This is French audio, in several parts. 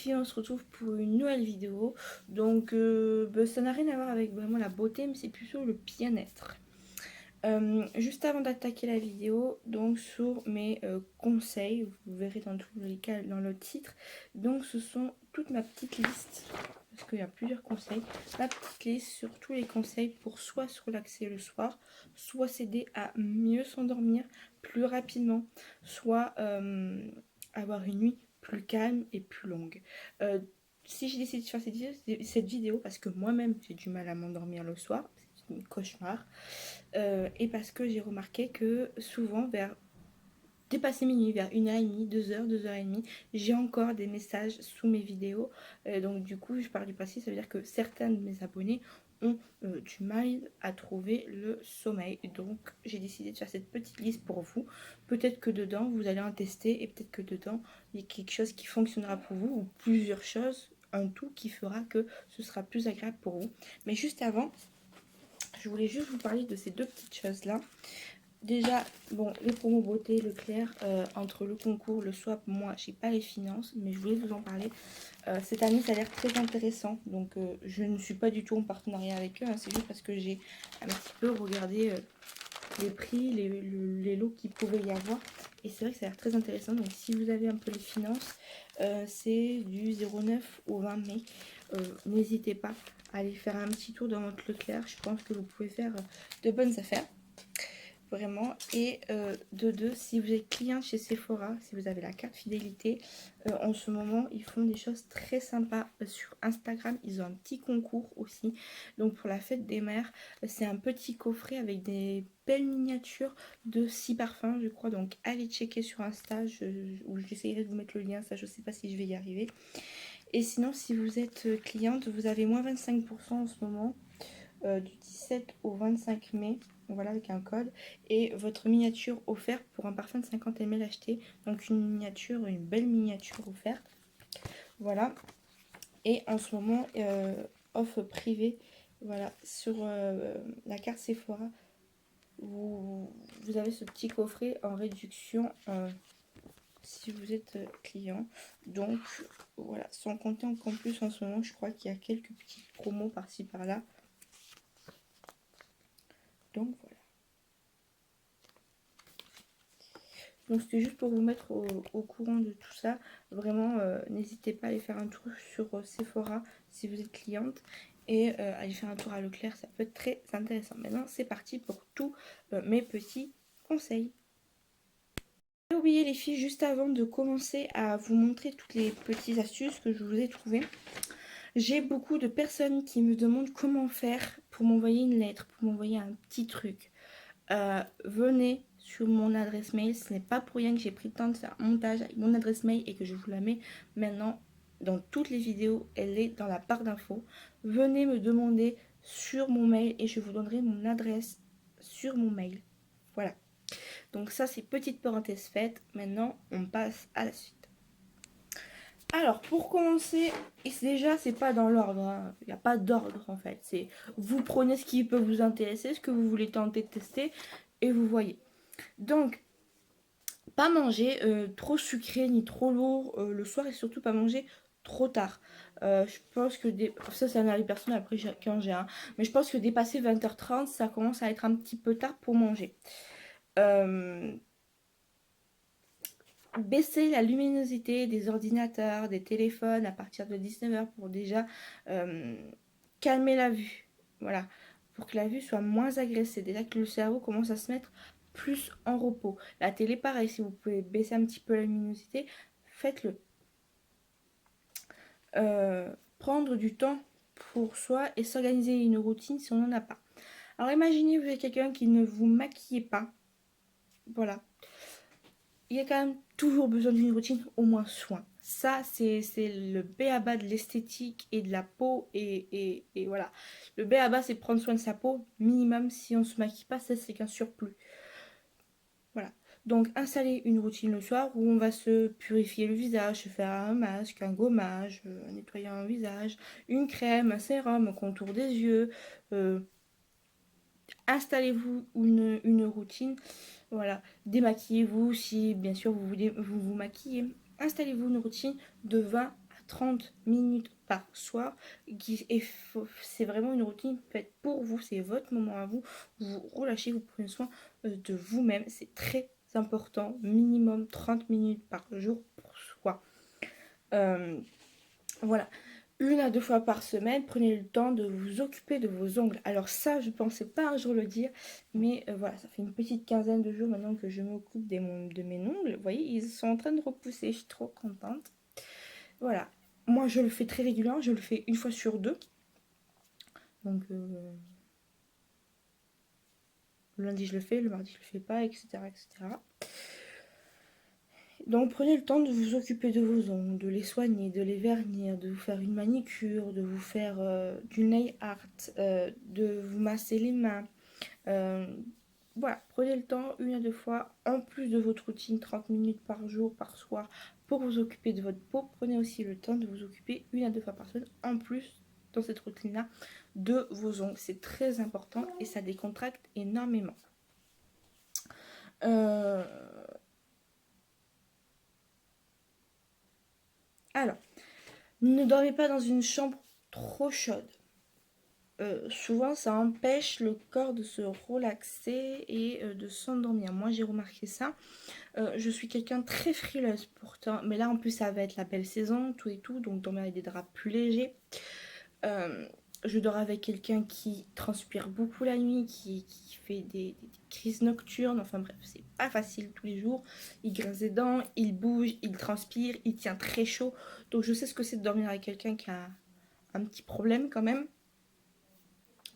filles, on se retrouve pour une nouvelle vidéo. Donc ça n'a rien à voir avec vraiment la beauté, mais c'est plutôt le bien-être. Juste avant d'attaquer la vidéo, donc sur mes conseils, vous verrez dans tous les cas dans le titre. Donc ce sont toute ma petite liste, parce qu'il y a plusieurs conseils. Ma petite liste sur tous les conseils pour soit se relaxer le soir, soit s'aider à mieux s'endormir plus rapidement, soit avoir une nuit plus calme et plus longue. Si j'ai décidé de faire cette vidéo parce que moi-même j'ai du mal à m'endormir le soir, c'est un cauchemar, et parce que j'ai remarqué que souvent vers dépasser minuit, vers 1h30, 2h, 2h30, j'ai encore des messages sous mes vidéos. Donc du coup, je pars du passé, ça veut dire que certains de mes abonnés ont du mal à trouver le sommeil. Donc j'ai décidé de faire cette petite liste pour vous. Peut-être que dedans, vous allez en tester et peut-être que dedans, il y a quelque chose qui fonctionnera pour vous ou plusieurs choses, un tout qui fera que ce sera plus agréable pour vous. Mais juste avant, je voulais juste vous parler de ces deux petites choses-là. Déjà, bon, les promos beauté, Leclerc, entre le concours, le swap, moi, j'ai pas les finances, mais je voulais vous en parler. Cette année, ça a l'air très intéressant, donc je ne suis pas du tout en partenariat avec eux, hein, c'est juste parce que j'ai un petit peu regardé les prix, les lots qu'il pouvait y avoir, et c'est vrai que ça a l'air très intéressant. Donc si vous avez un peu les finances, c'est du 09 au 20 mai. N'hésitez pas à aller faire un petit tour dans votre Leclerc, je pense que vous pouvez faire de bonnes affaires. Vraiment. Et de deux, si vous êtes client chez Sephora, si vous avez la carte fidélité, en ce moment ils font des choses très sympas sur Instagram. Ils ont un petit concours aussi, donc pour la fête des mères, c'est un petit coffret avec des belles miniatures de 6 parfums, je crois. Donc allez checker sur Insta, où j'essayerai de vous mettre le lien, ça je sais pas si je vais y arriver. Et sinon, si vous êtes cliente, vous avez moins 25% en ce moment, du 17 au 25 mai, voilà, avec un code, et votre miniature offerte pour un parfum de 50 ml acheté. Donc une miniature, une belle miniature offerte, voilà. Et en ce moment, offre privée, voilà, sur la carte Sephora, vous avez ce petit coffret en réduction si vous êtes client. Donc voilà, sans compter qu'en plus en ce moment, je crois qu'il y a quelques petites promos par-ci par-là. Donc voilà. Donc c'était juste pour vous mettre au courant de tout ça. Vraiment, n'hésitez pas à aller faire un tour sur Sephora si vous êtes cliente. Et aller faire un tour à Leclerc, ça peut être très intéressant. Maintenant, c'est parti pour tous mes petits conseils. J'ai oublié les filles, juste avant de commencer à vous montrer toutes les petites astuces que je vous ai trouvées. J'ai beaucoup de personnes qui me demandent comment faire pour m'envoyer une lettre, pour m'envoyer un petit truc. Venez sur mon adresse mail. Ce n'est pas pour rien que j'ai pris le temps de faire un montage avec mon adresse mail et que je vous la mets maintenant dans toutes les vidéos. Elle est dans la barre d'infos. Venez me demander sur mon mail et je vous donnerai mon adresse sur mon mail. Voilà. Donc ça, c'est petite parenthèse faite. Maintenant, on passe à la suite. Alors, pour commencer, déjà, c'est pas dans l'ordre. Hein. Il n'y a pas d'ordre, en fait. C'est vous prenez ce qui peut vous intéresser, ce que vous voulez tenter de tester, et vous voyez. Donc, pas manger trop sucré ni trop lourd le soir, et surtout pas manger trop tard. Je pense que ça c'est un avis personnel, après quand j'ai un, mais je pense que dépasser 20h30 ça commence à être un petit peu tard pour manger. Baisser la luminosité des ordinateurs, des téléphones à partir de 19h pour déjà calmer la vue. Voilà, pour que la vue soit moins agressée. Déjà que le cerveau commence à se mettre plus en repos. La télé, pareil, si vous pouvez baisser un petit peu la luminosité, faites-le. Prendre du temps pour soi et s'organiser une routine si on n'en a pas. Alors imaginez, vous êtes quelqu'un qui ne vous maquille pas. Voilà. Il y a quand même toujours besoin d'une routine, au moins soin. Ça, c'est le b.a.-ba de l'esthétique et de la peau. Et voilà. Le b.a.-ba, c'est prendre soin de sa peau. Minimum, si on ne se maquille pas, ça, c'est qu'un surplus. Voilà. Donc, installer une routine le soir où on va se purifier le visage, se faire un masque, un gommage, nettoyer un visage, une crème, un sérum, un contour des yeux. Installez-vous une routine. Voilà, démaquillez-vous si bien sûr vous voulez vous maquiller. Installez-vous une routine de 20 à 30 minutes par soir. C'est vraiment une routine faite pour vous, c'est votre moment à vous. Vous vous relâchez, vous prenez soin de vous-même. C'est très important, minimum 30 minutes par jour pour soi. Voilà. 1 à 2 fois par semaine, prenez le temps de vous occuper de vos ongles. Alors ça, je ne pensais pas un jour le dire, mais voilà, ça fait une petite quinzaine de jours maintenant que je m'occupe de mes ongles. Vous voyez, ils sont en train de repousser, je suis trop contente. Voilà. Moi, je le fais très régulièrement, je le fais 1 fois sur 2. Donc, le lundi, je le fais, le mardi, je le fais pas, etc., etc. Donc prenez le temps de vous occuper de vos ongles, de les soigner, de les vernir, de vous faire une manicure, de vous faire du nail art, de vous masser les mains. Voilà, prenez le temps 1 à 2 fois, en plus de votre routine, 30 minutes par jour, par soir, pour vous occuper de votre peau. Prenez aussi le temps de vous occuper 1 à 2 fois par semaine, en plus, dans cette routine-là, de vos ongles. C'est très important et ça décontracte énormément. Alors, ne dormez pas dans une chambre trop chaude. Souvent, ça empêche le corps de se relaxer et de s'endormir. Moi, j'ai remarqué ça. Je suis quelqu'un de très frileuse pourtant, mais là, en plus, ça va être la belle saison, tout et tout, donc dormir avec des draps plus légers. Je dors avec quelqu'un qui transpire beaucoup la nuit, qui fait des crises nocturnes. Enfin bref, c'est pas facile tous les jours. Il grince des dents, il bouge, il transpire, il tient très chaud. Donc je sais ce que c'est de dormir avec quelqu'un qui a un petit problème quand même.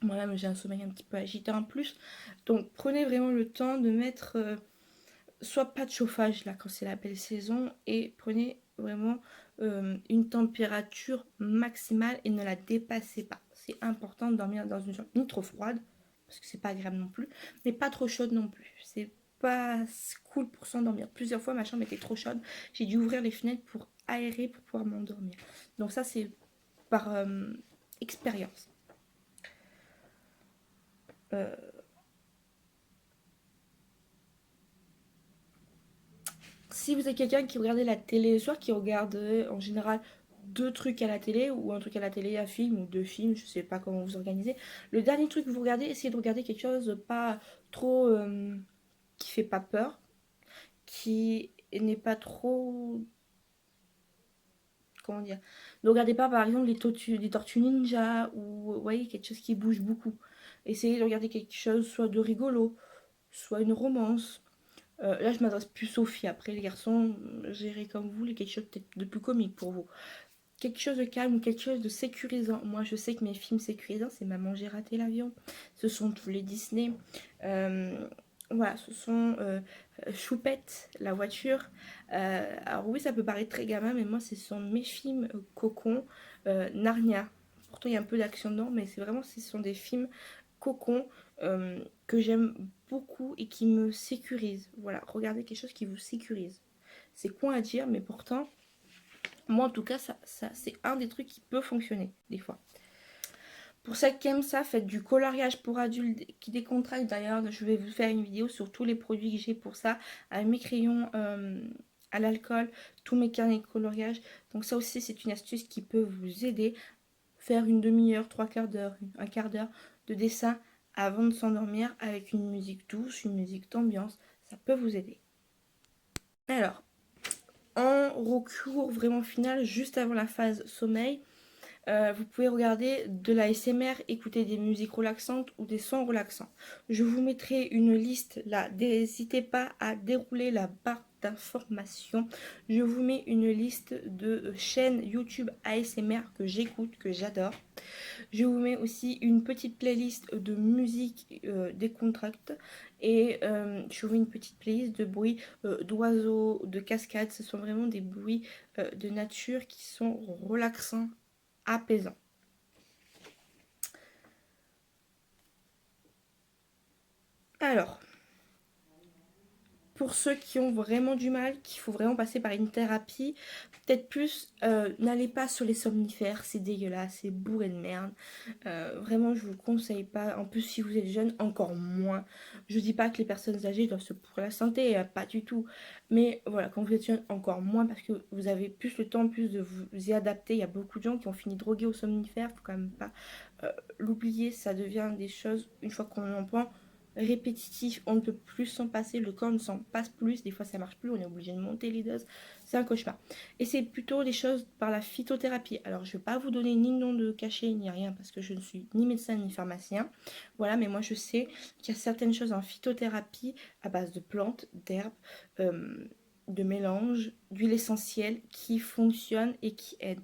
Moi-même, j'ai un sommeil un petit peu agité en plus. Donc prenez vraiment le temps de mettre soit pas de chauffage là quand c'est la belle saison, et prenez vraiment une température maximale et ne la dépassez pas. C'est important de dormir dans une chambre ni trop froide, parce que c'est pas agréable non plus, mais pas trop chaude non plus. C'est pas cool pour s'endormir. Plusieurs fois ma chambre était trop chaude, j'ai dû ouvrir les fenêtres pour aérer pour pouvoir m'endormir. Donc ça c'est par expérience. Si vous êtes quelqu'un qui regarde la télé le soir, qui regarde en général 2 trucs à la télé, ou un truc à la télé, un film, ou 2 films, je sais pas comment vous organisez. Le dernier truc que vous regardez, essayez de regarder quelque chose pas trop qui fait pas peur, qui n'est pas trop, comment dire. Ne regardez pas par exemple les tortues ninja, ou vous voyez quelque chose qui bouge beaucoup. Essayez de regarder quelque chose soit de rigolo, soit une romance. Là, je m'adresse plus aux filles. Après, les garçons, gérez comme vous voulez, quelque chose peut-être de plus comique pour vous. Quelque chose de calme ou quelque chose de sécurisant. Moi, je sais que mes films sécurisants, c'est Maman, j'ai raté l'avion. Ce sont tous les Disney. Voilà, ce sont Choupette, la voiture. Alors oui, ça peut paraître très gamin, mais moi, ce sont mes films cocon, Narnia. Pourtant, il y a un peu d'action dedans, mais c'est vraiment, ce sont des films cocon que j'aime beaucoup et qui me sécurisent. Voilà, regardez quelque chose qui vous sécurise. C'est con à dire, mais pourtant, moi en tout cas, ça c'est un des trucs qui peut fonctionner des fois. Pour celles qui aiment ça, faites du coloriage pour adultes qui décontracte. D'ailleurs, je vais vous faire une vidéo sur tous les produits que j'ai pour ça, avec mes crayons à l'alcool, tous mes carnets de coloriage. Donc ça aussi, c'est une astuce qui peut vous aider. Faire une demi-heure, 3/4 d'heure, un quart d'heure de dessin avant de s'endormir avec une musique douce, une musique d'ambiance. Ça peut vous aider. Alors, en recours vraiment final, juste avant la phase sommeil, vous pouvez regarder de la SMR, écouter des musiques relaxantes ou des sons relaxants. Je vous mettrai une liste là, n'hésitez pas à dérouler la barre d'informations. Je vous mets une liste de chaînes YouTube ASMR que j'écoute, que j'adore. Je vous mets aussi une petite playlist de musique décontracte, et je vous mets une petite playlist de bruits d'oiseaux, de cascades. Ce sont vraiment des bruits de nature qui sont relaxants, apaisant. Alors, pour ceux qui ont vraiment du mal, qu'il faut vraiment passer par une thérapie, peut-être plus, n'allez pas sur les somnifères, c'est dégueulasse, c'est bourré de merde. Vraiment, je vous conseille pas. En plus, si vous êtes jeune, encore moins. Je dis pas que les personnes âgées doivent se pour la santé, pas du tout. Mais voilà, quand vous êtes jeune, encore moins parce que vous avez plus le temps, plus de vous y adapter. Il y a beaucoup de gens qui ont fini drogués aux somnifères, faut quand même pas l'oublier. Ça devient des choses, une fois qu'on en prend, répétitif, on ne peut plus s'en passer, le corps ne s'en passe plus, des fois ça marche plus, on est obligé de monter les doses, c'est un cauchemar. Et c'est plutôt des choses par la phytothérapie. Alors je ne vais pas vous donner ni nom de cachet ni rien parce que je ne suis ni médecin ni pharmacien, voilà, mais moi je sais qu'il y a certaines choses en phytothérapie à base de plantes, d'herbes, de mélanges, d'huile essentielle qui fonctionnent et qui aident.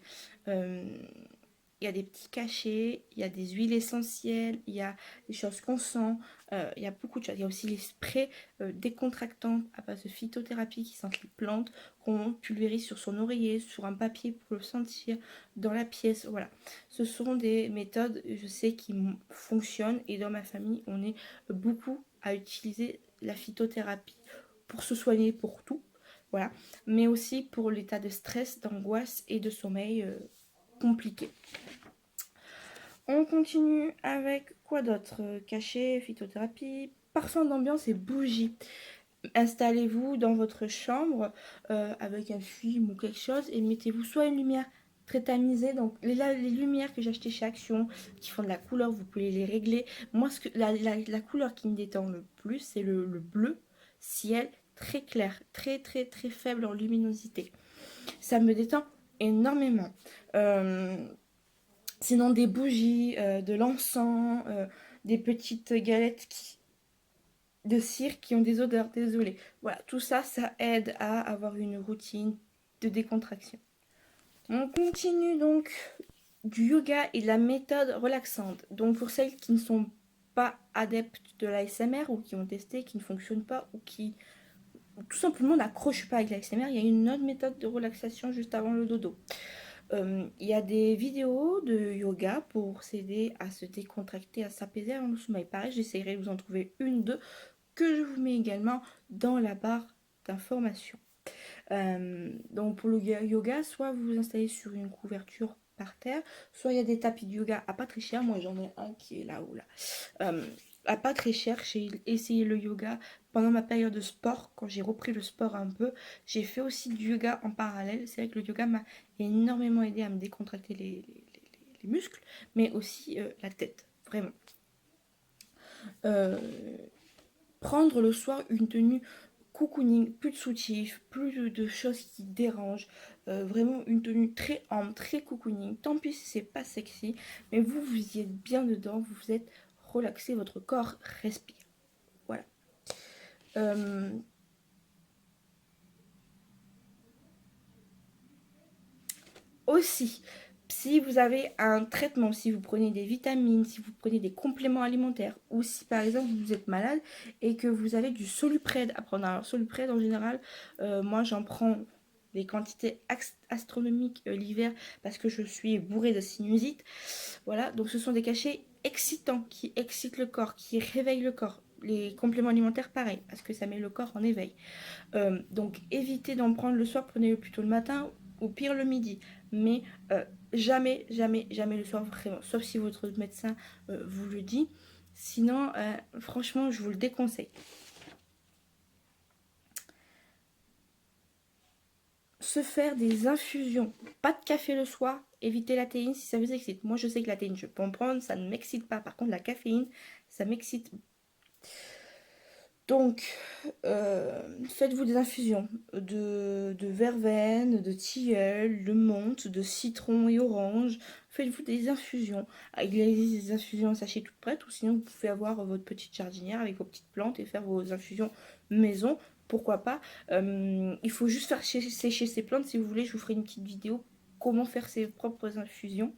Il y a des petits cachets, il y a des huiles essentielles, il y a des choses qu'on sent, il y a beaucoup de choses. Il y a aussi les sprays décontractants à base de phytothérapie qui sentent les plantes, qu'on pulvérise sur son oreiller, sur un papier pour le sentir dans la pièce. Voilà, ce sont des méthodes, je sais, qui fonctionnent et dans ma famille, on est beaucoup à utiliser la phytothérapie pour se soigner pour tout. Voilà, mais aussi pour l'état de stress, d'angoisse et de sommeil compliqué. On continue avec quoi d'autre? Cachet, phytothérapie, parfum d'ambiance et bougies. Installez-vous dans votre chambre avec un film ou quelque chose et mettez-vous soit une lumière très tamisée, donc les lumières que j'ai achetées chez Action qui font de la couleur, vous pouvez les régler. Moi, la couleur qui me détend le plus, c'est le bleu ciel très clair, très très très faible en luminosité. Ça me détend énormément. Sinon des bougies, de l'encens, des petites galettes de cire qui ont des odeurs, désolé. Voilà, tout ça, ça aide à avoir une routine de décontraction. On continue donc du yoga et de la méthode relaxante. Donc pour celles qui ne sont pas adeptes de l'ASMR ou qui ont testé, qui ne fonctionnent pas ou qui tout simplement n'accrochent pas avec l'ASMR, il y a une autre méthode de relaxation juste avant le dodo. Il y a des vidéos de yoga pour s'aider à se décontracter, à s'apaiser avant le sommeil. Pareil, j'essaierai de vous en trouver une ou deux que je vous mets également dans la barre d'informations. Donc pour le yoga, soit vous vous installez sur une couverture par terre, soit il y a des tapis de yoga à pas très cher. Moi j'en ai un qui est là-haut là. À pas très cher, j'ai essayé le yoga pendant ma période de sport, quand j'ai repris le sport un peu. J'ai fait aussi du yoga en parallèle. C'est vrai que le yoga m'a énormément aidé à me décontracter les muscles, mais aussi la tête, vraiment. Prendre le soir une tenue cocooning, plus de soutif, plus de choses qui dérangent, vraiment une tenue très ample, très cocooning. Tant pis si c'est pas sexy, mais vous y êtes bien dedans, vous vous êtes relaxé, votre corps respire. Voilà. Aussi, si vous avez un traitement, si vous prenez des vitamines, si vous prenez des compléments alimentaires, ou si par exemple vous êtes malade et que vous avez du Soluprède à prendre. Alors Soluprède en général, moi j'en prends des quantités astronomiques l'hiver parce que je suis bourrée de sinusite. Voilà, donc ce sont des cachets excitants qui excitent le corps, qui réveillent le corps. Les compléments alimentaires, pareil, parce que ça met le corps en éveil. Donc évitez d'en prendre le soir, prenez-le plutôt le matin ou pire le midi. Mais jamais, jamais, jamais le soir, vraiment. Sauf si votre médecin vous le dit. Sinon, franchement, je vous le déconseille. Se faire des infusions. Pas de café le soir. Évitez la théine si ça vous excite. Moi, je sais que la théine, je peux en prendre. Ça ne m'excite pas. Par contre, la caféine, ça m'excite. Donc, faites-vous des infusions de verveine, de tilleul, de menthe, de citron et orange. Faites-vous des infusions. Il existe des infusions sachet toutes prêtes ou sinon vous pouvez avoir votre petite jardinière avec vos petites plantes et faire vos infusions maison. Pourquoi pas. Il faut juste faire sécher ces plantes. Si vous voulez, je vous ferai une petite vidéo comment faire ses propres infusions.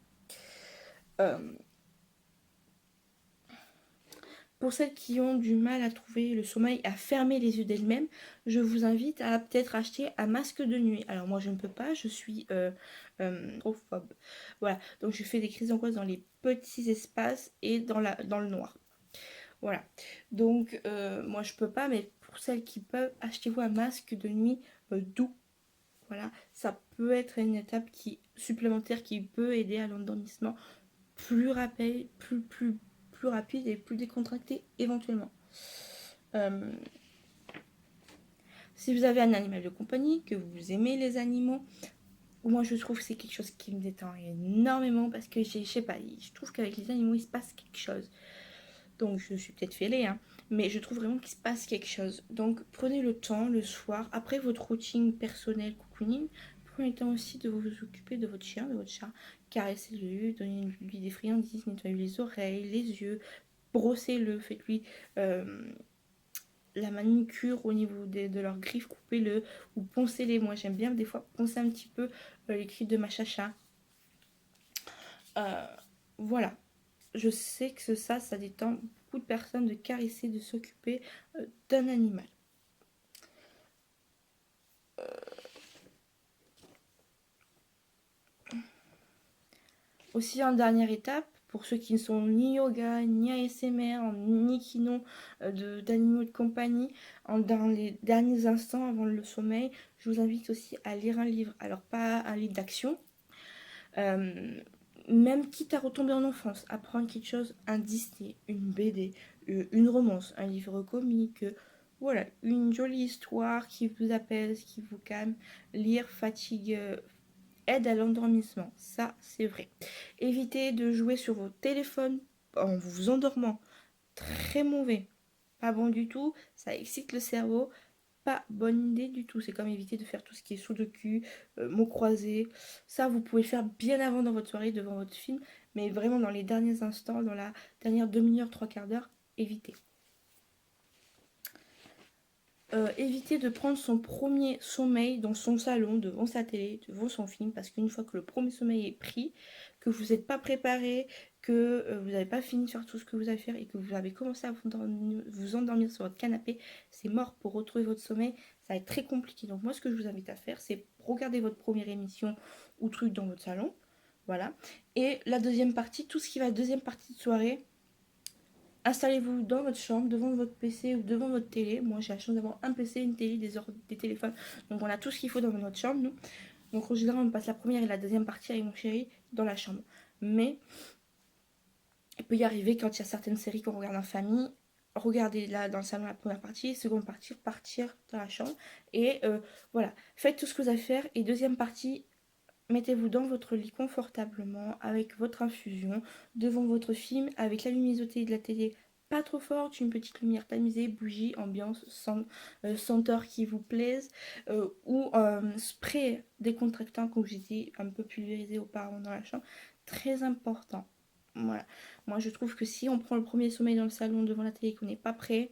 Pour celles qui ont du mal à trouver le sommeil, à fermer les yeux d'elles-mêmes, je vous invite à peut-être acheter un masque de nuit. Alors moi je ne peux pas, je suis trophobe. Voilà, donc je fais des crises d'angoisse dans les petits espaces et dans le noir. Voilà, donc moi je peux pas, mais pour celles qui peuvent, achetez-vous un masque de nuit doux. Voilà, ça peut être une étape supplémentaire qui peut aider à l'endormissement plus rapide, plus rapide et plus décontracté éventuellement. Si vous avez un animal de compagnie, que vous aimez les animaux, moi je trouve que c'est quelque chose qui me détend énormément parce que je sais pas, je trouve qu'avec les animaux il se passe quelque chose. Donc je suis peut-être fêlée, hein, mais je trouve vraiment qu'il se passe quelque chose. Donc prenez le temps le soir, après votre routine personnelle cocooning, prenez le temps aussi de vous occuper de votre chien, de votre chat. Caressez-le, donnez-lui des friandises, nettoyez les oreilles, les yeux, brossez-le, faites-lui la manucure au niveau de leurs griffes, coupez-le ou poncez-les. Moi j'aime bien des fois poncer un petit peu les griffes de ma chacha. Voilà. Je sais que ça détend beaucoup de personnes de caresser, de s'occuper d'un animal. Aussi en dernière étape, pour ceux qui ne sont ni yoga, ni ASMR, ni qui n'ont d'animaux de compagnie, dans les derniers instants avant le sommeil, je vous invite aussi à lire un livre. Alors pas un livre d'action, même quitte à retomber en enfance, apprendre quelque chose, un Disney, une BD, une romance, un livre comique, voilà, une jolie histoire qui vous apaise, qui vous calme. Lire fatigue, aide à l'endormissement, ça c'est vrai. Évitez de jouer sur vos téléphones en vous endormant, très mauvais, pas bon du tout, ça excite le cerveau. Pas bonne idée du tout. C'est comme éviter de faire tout ce qui est sous de cul, mots croisés. Ça, vous pouvez le faire bien avant dans votre soirée, devant votre film. Mais vraiment dans les derniers instants, dans la dernière demi-heure, trois quarts d'heure, évitez. Évitez de prendre son premier sommeil dans son salon, devant sa télé, devant son film. Parce qu'une fois que le premier sommeil est pris, que vous n'êtes pas préparé, que vous n'avez pas fini de faire tout ce que vous avez à faire et que vous avez commencé à vous endormir sur votre canapé, c'est mort. Pour retrouver votre sommeil, ça va être très compliqué. Donc moi, ce que je vous invite à faire, c'est regarder votre première émission ou truc dans votre salon. Voilà. Et la deuxième partie, tout ce qui va deuxième partie de soirée, installez-vous dans votre chambre, devant votre PC ou devant votre télé. Moi, j'ai la chance d'avoir un PC, une télé, des téléphones. Donc, on a tout ce qu'il faut dans notre chambre, nous. Donc, en général, on passe la première et la deuxième partie avec mon chéri dans la chambre. Mais il peut y arriver quand il y a certaines séries qu'on regarde en famille, regardez là dans le salon la première partie, seconde partie, partir dans la chambre. Et voilà, faites tout ce que vous avez à faire. Et deuxième partie, mettez-vous dans votre lit confortablement avec votre infusion, devant votre film, avec la luminosité de la télé pas trop forte, une petite lumière tamisée, bougie, ambiance, senteur qui vous plaise, ou spray décontractant, comme j'ai dit, un peu pulvérisé auparavant dans la chambre. Très important. Voilà. Moi, je trouve que si on prend le premier sommeil dans le salon devant la télé et qu'on n'est pas prêt,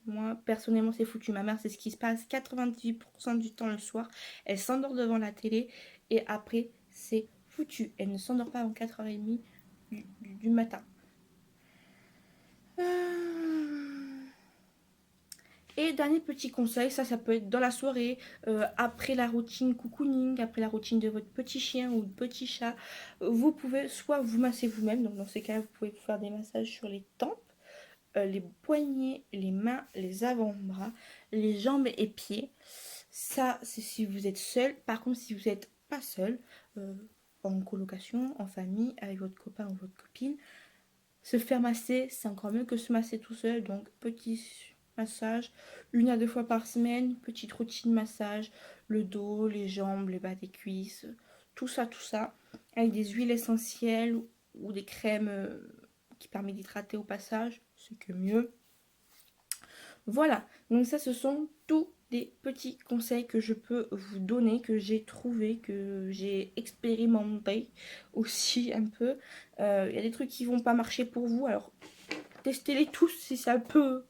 moi, personnellement, c'est foutu. Ma mère, c'est ce qui se passe 98% du temps le soir. Elle s'endort devant la télé et après, c'est foutu. Elle ne s'endort pas avant 4h30 du matin. Et dernier petit conseil, ça peut être dans la soirée, après la routine cocooning, après la routine de votre petit chien ou de petit chat, vous pouvez soit vous masser vous-même, donc dans ces cas-là, vous pouvez faire des massages sur les tempes, les poignets, les mains, les avant-bras, les jambes et pieds. Ça, c'est si vous êtes seul. Par contre, si vous n'êtes pas seul, en colocation, en famille, avec votre copain ou votre copine, se faire masser, c'est encore mieux que se masser tout seul. Donc, petit massage, 1 à 2 fois par semaine, petite routine massage, le dos, les jambes, les bas des cuisses, tout ça, avec des huiles essentielles ou des crèmes qui permettent d'hydrater au passage, c'est que mieux. Voilà, donc ça ce sont tous des petits conseils que je peux vous donner, que j'ai trouvé, que j'ai expérimenté aussi un peu. Il y a des trucs qui vont pas marcher pour vous, alors testez-les tous si ça peut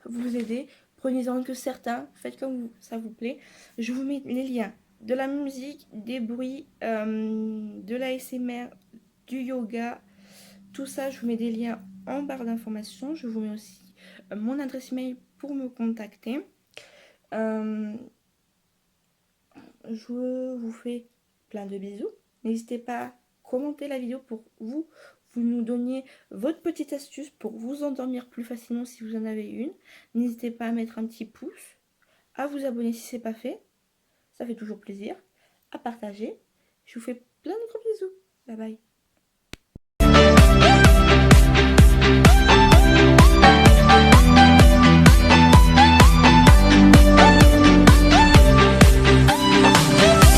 vous aider. Prenez-en que certains, faites comme ça vous plaît. Je vous mets les liens de la musique, des bruits, de l'ASMR, du yoga, tout ça. Je vous mets des liens en barre d'informations. Je vous mets aussi mon adresse mail pour me contacter. Je vous fais plein de bisous. N'hésitez pas à commenter la vidéo pour vous vous nous donniez votre petite astuce pour vous endormir plus facilement si vous en avez une. N'hésitez pas à mettre un petit pouce, à vous abonner si ce n'est pas fait, ça fait toujours plaisir, à partager. Je vous fais plein de gros bisous. Bye bye.